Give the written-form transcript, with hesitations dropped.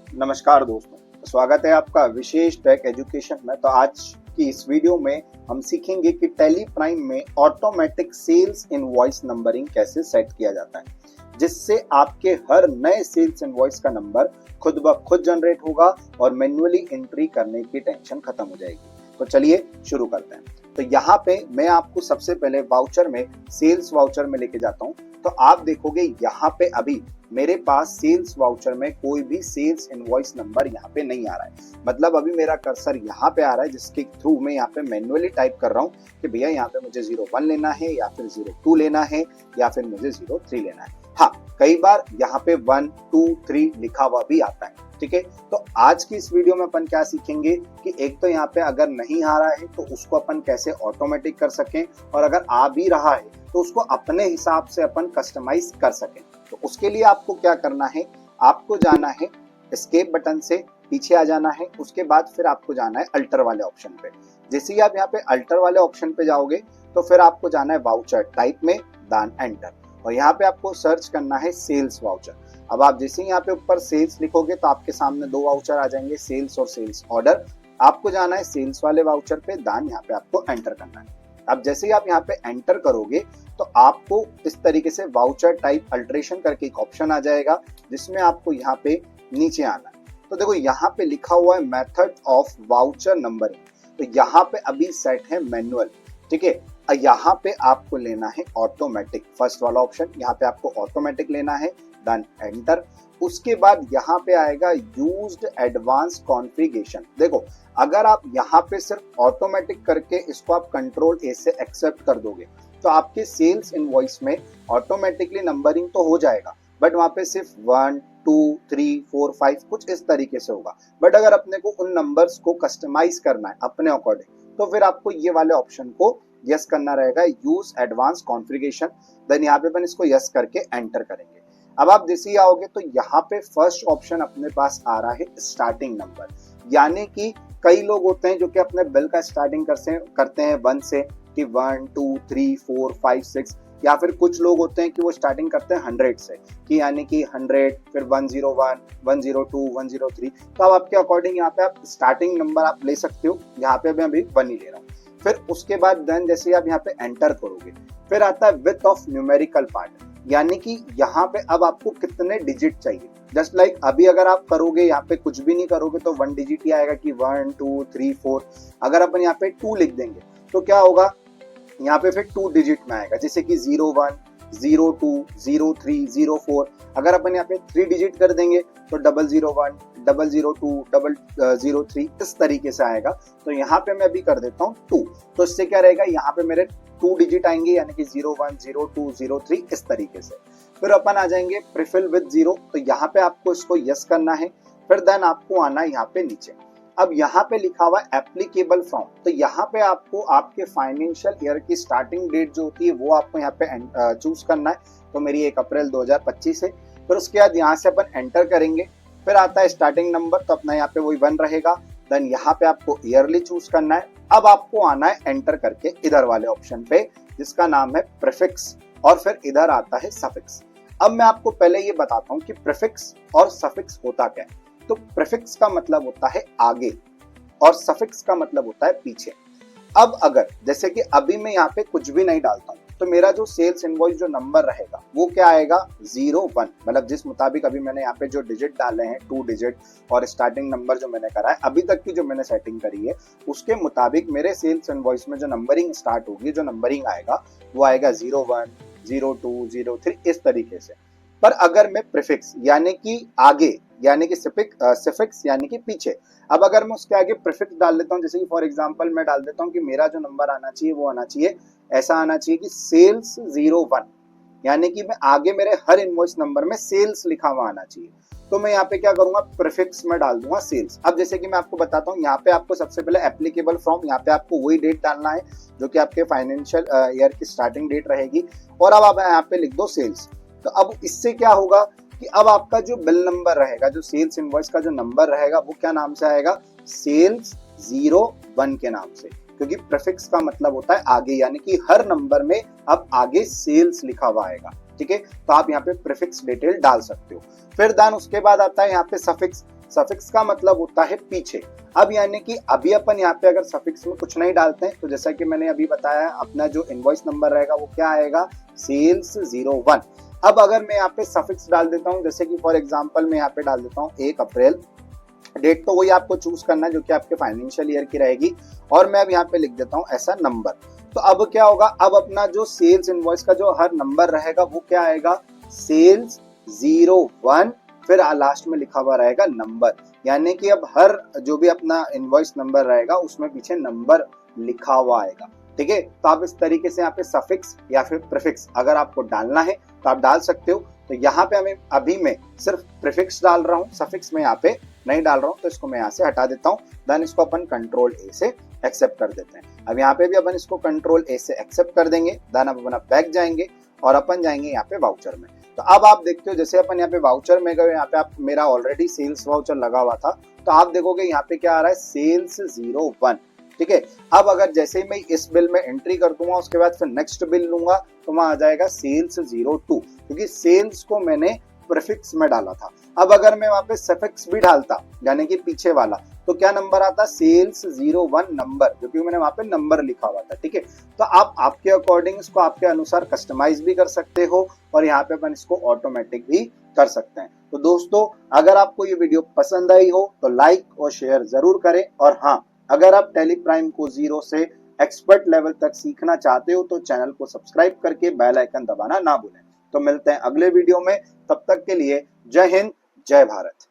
नमस्कार दोस्तों, स्वागत है आपका विशेष टेक एजुकेशन में। तो आज की इस वीडियो में हम सीखेंगे कि टैली प्राइम में ऑटोमेटिक सेल्स इनवॉइस नंबरिंग कैसे सेट किया जाता है, जिससे आपके हर नए सेल्स इनवॉइस का नंबर खुद ब खुद जनरेट होगा और मैन्युअली एंट्री करने की टेंशन खत्म हो जाएगी। तो चलिए शुरू करते हैं। तो यहाँ पे मैं आपको सबसे पहले वाउचर में, सेल्स वाउचर में लेके जाता हूँ। तो आप देखोगे यहाँ पे अभी मेरे पास सेल्स वाउचर में कोई भी सेल्स इनवॉइस नंबर यहाँ पे नहीं आ रहा है। मतलब अभी मेरा कर्सर यहाँ पे आ रहा है, जिसके थ्रू मैं यहाँ पे मैन्युअली टाइप कर रहा हूँ कि भैया यहाँ पे मुझे 01 लेना है या फिर 02 लेना है या फिर मुझे 03 लेना है। हाँ, कई बार यहाँ पे 1, 2, 3 लिखा हुआ भी आता है। ठीक है, तो आज की इस वीडियो में अपन क्या सीखेंगे कि एक तो यहाँ पे अगर नहीं आ रहा है तो उसको अपन कैसे ऑटोमेटिक कर सकें, और अगर आ भी रहा है तो उसको अपने हिसाब से अपन कस्टमाइज कर सकें। तो उसके लिए आपको क्या करना है, आपको जाना है एस्केप बटन से पीछे आ जाना है। उसके बाद फिर आपको जाना है अल्टर वाले ऑप्शन पे। जैसे ही आप यहाँ पे अल्टर वाले ऑप्शन पे जाओगे तो फिर आपको जाना है वाउचर टाइप में, देन एंटर, और यहाँ पे आपको सर्च करना है सेल्स वाउचर। अब आप जैसे ही यहाँ पे ऊपर सेल्स लिखोगे तो आपके सामने दो वाउचर आ जाएंगे, सेल्स और सेल्स ऑर्डर। आपको जाना है सेल्स वाले वाउचर पे, देन यहाँ पे आपको एंटर करना है। अब जैसे ही आप यहाँ पे एंटर करोगे तो आपको इस तरीके से वाउचर टाइप अल्टरेशन करके एक ऑप्शन आ जाएगा, जिसमें आपको यहाँ पे नीचे आना है। तो देखो यहाँ पे लिखा हुआ है मेथड ऑफ वाउचर नंबरिंग। तो यहाँ पे अभी सेट है मैनुअल। ठीक है, यहाँ पे आपको लेना है ऑटोमेटिक, फर्स्ट वाला ऑप्शन यहाँ पे आपको ऑटोमेटिक लेना है, देन एंटर। उसके बाद यहाँ पे आएगा यूज्ड एडवांस कॉन्फ़िगरेशन। देखो, अगर आप यहाँ पे सिर्फ ऑटोमेटिक करके इसको आप कंट्रोल ए से एक्सेप्ट कर दोगे तो आपके सेल्स इनवॉइस में ऑटोमेटिकली नंबरिंग तो हो जाएगा, बट वहां पे सिर्फ 1, 2, 3, 4, 5 कुछ इस तरीके से होगा। बट अगर अपने को उन नंबर्स को कस्टमाइज करना है अपने अकॉर्डिंग, तो फिर आपको ये वाले ऑप्शन को यस करना रहेगा, यूज एडवांस कॉन्फ़िगरेशन। देन यहाँ पे अपन इसको यस करके एंटर करेंगे। अब आप जैसे ही आओगे तो यहाँ पे फर्स्ट ऑप्शन अपने पास आ रहा है स्टार्टिंग नंबर। यानी कि कई लोग होते हैं जो कि अपने बिल का स्टार्टिंग करते हैं 1 से, कि 1, 2, 3, 4, 5, 6, या फिर कुछ लोग होते हैं कि वो स्टार्टिंग करते हैं 100 से, कि यानी कि 100, फिर 101, 102, 103। तो अब आपके अकॉर्डिंग यहाँ पे आप स्टार्टिंग नंबर आप ले सकते हो। यहाँ पे मैं अभी 1 ही ले रहा हूँ। फिर उसके बाद देन जैसे आप यहाँ पे एंटर करोगे फिर आता है विथ ऑफ न्यूमेरिकल पार्ट, यानी कि यहाँ पे अब आपको कितने डिजिट चाहिए। जस्ट लाइक अभी अगर आप करोगे यहाँ पे कुछ भी नहीं करोगे तो 1 डिजिट ही आएगा कि 1, 2, 3, 4। अगर अपन यहाँ पे 2 लिख देंगे तो क्या होगा, यहाँ पे फिर 2 डिजिट में आएगा, जैसे कि 01, 02, 03, 04। अगर अपन यहाँ पे 3 डिजिट कर देंगे तो 001, 002, 003 इस तरीके से आएगा। तो यहाँ पे मैं अभी कर देता हूँ 2। तो इससे क्या रहेगा, यहाँ पे मेरे 2 डिजिट आएंगे, यानी कि 01, 02, 03 इस तरीके से। फिर अपन आ जाएंगे प्रीफिल विद 0। तो यहाँ पे आपको इसको यस करना है। फिर देन आपको आना है यहाँ पे नीचे। अब यहाँ पे लिखा हुआ है एप्लीकेबल फ्रॉम। तो यहाँ पे आपको आपके फाइनेंशियल ईयर की स्टार्टिंग डेट जो होती है वो आपको यहाँ पे चूज करना है। तो मेरी 1 अप्रैल 2025 है। फिर उसके बाद यहाँ से अपन एंटर करेंगे। फिर आता है स्टार्टिंग नंबर, तो अपना यहाँ पे वही 1 रहेगा। देन यहाँ पे आपको ईयरली चूज करना है। अब आपको आना है एंटर करके इधर वाले ऑप्शन पे, जिसका नाम है प्रीफिक्स, और फिर इधर आता है सफिक्स। अब मैं आपको पहले ये बताता हूँ कि प्रीफिक्स और सफिक्स होता क्या है। तो प्रीफिक्स का मतलब होता है आगे और सफिक्स का मतलब होता है पीछे। अब अगर जैसे कि अभी मैं यहाँ पे कुछ भी नहीं डालता हूँ तो मेरा जो सेल्स इनवॉइस जो नंबर रहेगा वो क्या आएगा, 01। मतलब जिस मुताबिक अभी मैंने यहाँ पे जो डिजिट डाले हैं 2 डिजिट और स्टार्टिंग नंबर जो मैंने करा है अभी तक की जो मैंने सेटिंग करी है उसके मुताबिक मेरे सेल्स इनवॉइस में जो नंबरिंग स्टार्ट होगी, जो नंबरिंग आएगा वो आएगा 01, 02, 03 इस तरीके से। पर अगर मैं प्रीफिक्स यानी कि आगे, यानी कि सफिक्स यानी कि पीछे, अब अगर मैं उसके आगे प्रीफिक्स डाल देता हूँ, जैसे कि फॉर एग्जांपल मैं डाल देता हूँ कि मेरा जो नंबर आना चाहिए वो आना चाहिए, ऐसा आना चाहिए कि सेल्स 01, यानी कि मैं आगे मेरे हर इनवॉइस नंबर में सेल्स लिखा हुआ आना चाहिए। तो मैं यहाँ पे क्या करूंगा, प्रीफिक्स में डाल दूंगा सेल्स। अब जैसे कि मैं आपको बताता हूँ, यहाँ पे आपको सबसे पहले एप्लीकेबल फ्रॉम, यहाँ पे आपको वही डेट डालना है जो कि आपके फाइनेंशियल ईयर की स्टार्टिंग डेट रहेगी, और अब आप यहाँ पे लिख दो सेल्स। तो अब इससे क्या होगा कि अब आपका जो बिल नंबर रहेगा, जो सेल्स इनवॉइस का जो नंबर रहेगा वो क्या नाम से आएगा, सेल्स 01 के नाम से, क्योंकि प्रीफिक्स का मतलब होता है आगे, यानी कि हर नंबर में अब आगे सेल्स लिखा हुआ आएगा। ठीक है, तो आप यहाँ पे प्रीफिक्स डिटेल डाल सकते हो। फिर देन उसके बाद आता है यहाँ पे सफिक्स। सफिक्स का मतलब होता है पीछे। अब यानी कि अभी अपन यहाँ पे अगर सफिक्स में कुछ नहीं डालते हैं तो जैसा कि मैंने अभी बताया, अपना जो इनवॉइस नंबर रहेगा वो क्या आएगा, सेल्स 01। अब अगर मैं यहाँ पे सफिक्स डाल देता हूँ, जैसे कि फॉर एग्जांपल मैं यहाँ पे डाल देता हूँ 1 अप्रैल, डेट तो वही आपको चूज करना है जो कि आपके फाइनेंशियल ईयर की रहेगी, और मैं अब यहाँ पे लिख देता हूँ ऐसा नंबर। तो अब क्या होगा, अब अपना जो सेल्स इनवॉइस का जो हर नंबर रहेगा वो क्या आएगा, सेल्स 01, फिर लास्ट में लिखा हुआ रहेगा नंबर। यानी कि अब हर जो भी अपना इनवॉइस नंबर रहेगा उसमें पीछे नंबर लिखा हुआ आएगा। ठीक है, तो आप इस तरीके से यहाँ पे सफिक्स या फिर प्रीफिक्स अगर आपको डालना है तो आप डाल सकते हो। तो यहाँ पे हमें अभी मैं सिर्फ प्रीफिक्स डाल रहा हूँ, सफिक्स में यहाँ पे नहीं डाल रहा हूँ, तो इसको मैं यहाँ से हटा देता हूँ। देन इसको अपन कंट्रोल ए से एक्सेप्ट कर देते हैं। अब यहाँ पे भी अपन इसको कंट्रोल ए से एक्सेप्ट कर देंगे। देन अब अपन बैक जाएंगे और अपन जाएंगे यहाँ पे वाउचर में। तो अब आप देखते हो जैसे अपन यहाँ पे वाउचर में गए, यहाँ पे आप मेरा ऑलरेडी सेल्स वाउचर लगा हुआ था, तो आप देखोगे यहाँ पे क्या आ रहा है, सेल्स 01। ठीक है, अब अगर जैसे ही मैं इस बिल में एंट्री कर दूंगा उसके बाद फिर नेक्स्ट बिल लूंगा तो वहां आ जाएगा सेल्स 02, क्योंकि सेल्स को मैंने प्रीफिक्स में डाला था। अब अगर मैं वहां पे सफिक्स भी डालता यानी कि पीछे वाला, तो क्या नंबर आता, सेल्स 01 नंबर, क्योंकि मैंने वहां पे नंबर लिखा हुआ था। ठीक है, तो आप आपके अकॉर्डिंग इसको आपके अनुसार कस्टमाइज भी कर सकते हो और यहाँ पे अपन इसको ऑटोमेटिक भी कर सकते हैं। तो दोस्तों, अगर आपको ये वीडियो पसंद आई हो तो लाइक और शेयर जरूर करें, और हाँ, अगर आप टैली प्राइम को जीरो से एक्सपर्ट लेवल तक सीखना चाहते हो तो चैनल को सब्सक्राइब करके बेल आइकन दबाना ना भूलें। तो मिलते हैं अगले वीडियो में, तब तक के लिए जय हिंद, जय भारत।